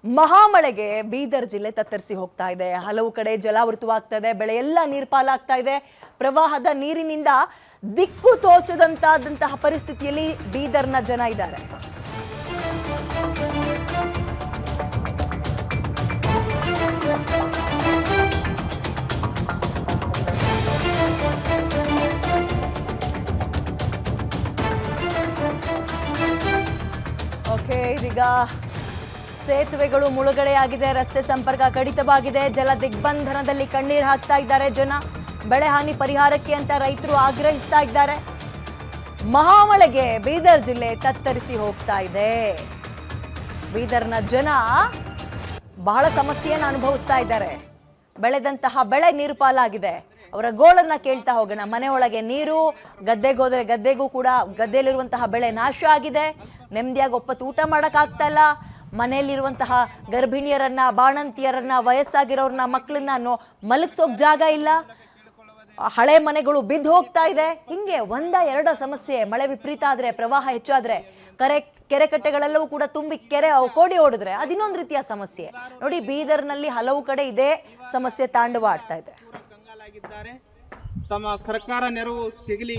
ಮಹಾಮಳೆಗೆ ಬೀದರ್ ಜಿಲ್ಲೆ ತತ್ತರಿಸಿ ಹೋಗ್ತಾ ಇದೆ. ಹಲವು ಕಡೆ ಜಲಾವೃತವಾಗ್ತಾ ಇದೆ, ಬೆಳೆ ಎಲ್ಲ ನೀರ್ಪಾಲಾಗ್ತಾ ಇದೆ. ಪ್ರವಾಹದ ನೀರಿನಿಂದ ದಿಕ್ಕು ತೋಚದಂತಹ ಪರಿಸ್ಥಿತಿಯಲ್ಲಿ ಬೀದರ್ನ ಜನ ಇದ್ದಾರೆ. ಓಕೆ, ಇದೀಗ ಸೇತುವೆಗಳು ಮುಳುಗಡೆಯಾಗಿದೆ, ರಸ್ತೆ ಸಂಪರ್ಕ ಕಡಿತವಾಗಿದೆ, ಜಲ ದಿಗ್ಬಂಧನದಲ್ಲಿ ಕಣ್ಣೀರು ಹಾಕ್ತಾ ಇದ್ದಾರೆ ಜನ. ಬೆಳೆ ಹಾನಿ ಪರಿಹಾರಕ್ಕೆ ಅಂತ ರೈತರು ಆಗ್ರಹಿಸ್ತಾ ಇದ್ದಾರೆ. ಮಹಾಮಳೆಗೆ ಬೀದರ್ ಜಿಲ್ಲೆ ತತ್ತರಿಸಿ ಹೋಗ್ತಾ ಇದೆ. ಬೀದರ್ನ ಜನ ಬಹಳ ಸಮಸ್ಯೆಯನ್ನು ಅನುಭವಿಸ್ತಾ ಇದ್ದಾರೆ. ಬೆಳೆದಂತಹ ಬೆಳೆ ನೀರು ಪಾಲಾಗಿದೆ. ಅವರ ಗೋಳನ್ನ ಕೇಳ್ತಾ ಹೋಗೋಣ. ಮನೆಯೊಳಗೆ ನೀರು, ಗದ್ದೆಗೋದ್ರೆ ಗದ್ದೆಗೂ ಕೂಡ ಗದ್ದೆಯಲ್ಲಿರುವಂತಹ ಬೆಳೆ ನಾಶ ಆಗಿದೆ. ನೆಮ್ಮದಿಯಾಗಿ ಒಪ್ಪತ್ತು ಊಟ ಮಾಡೋಕ್ಕಾಗ್ತಾ ಇಲ್ಲ. ಮನೆಯಲ್ಲಿರುವಂತಹ ಗರ್ಭಿಣಿಯರನ್ನ, ಬಾಣಂತಿಯರನ್ನ, ವಯಸ್ಸಾಗಿರೋರನ್ನ, ಮಕ್ಕಳನ್ನ ಮಲಗಿಸೋಕ್ ಜಾಗ ಇಲ್ಲ. ಹಳೆ ಮನೆಗಳು ಬಿದ್ದು ಹೋಗ್ತಾ ಇದೆ. ಹಿಂಗೆ ಎರಡ ಸಮಸ್ಯೆ. ಮಳೆ ವಿಪರೀತ ಆದ್ರೆ, ಪ್ರವಾಹ ಹೆಚ್ಚಾದ್ರೆ, ಕೆರೆ ಕಟ್ಟೆಗಳೆಲ್ಲವೂ ಕೂಡ ತುಂಬಿ ಕೋಡಿ ಓಡಿದ್ರೆ ಅದಿನ್ನೊಂದು ರೀತಿಯ ಸಮಸ್ಯೆ. ನೋಡಿ, ಬೀದರ್ನಲ್ಲಿ ಹಲವು ಕಡೆ ಇದೇ ಸಮಸ್ಯೆ ತಾಂಡವ ಆಡ್ತಾ ಇದೆ. ತಮ್ಮ ಸರ್ಕಾರ ನೆರವು ಸಿಗಲಿ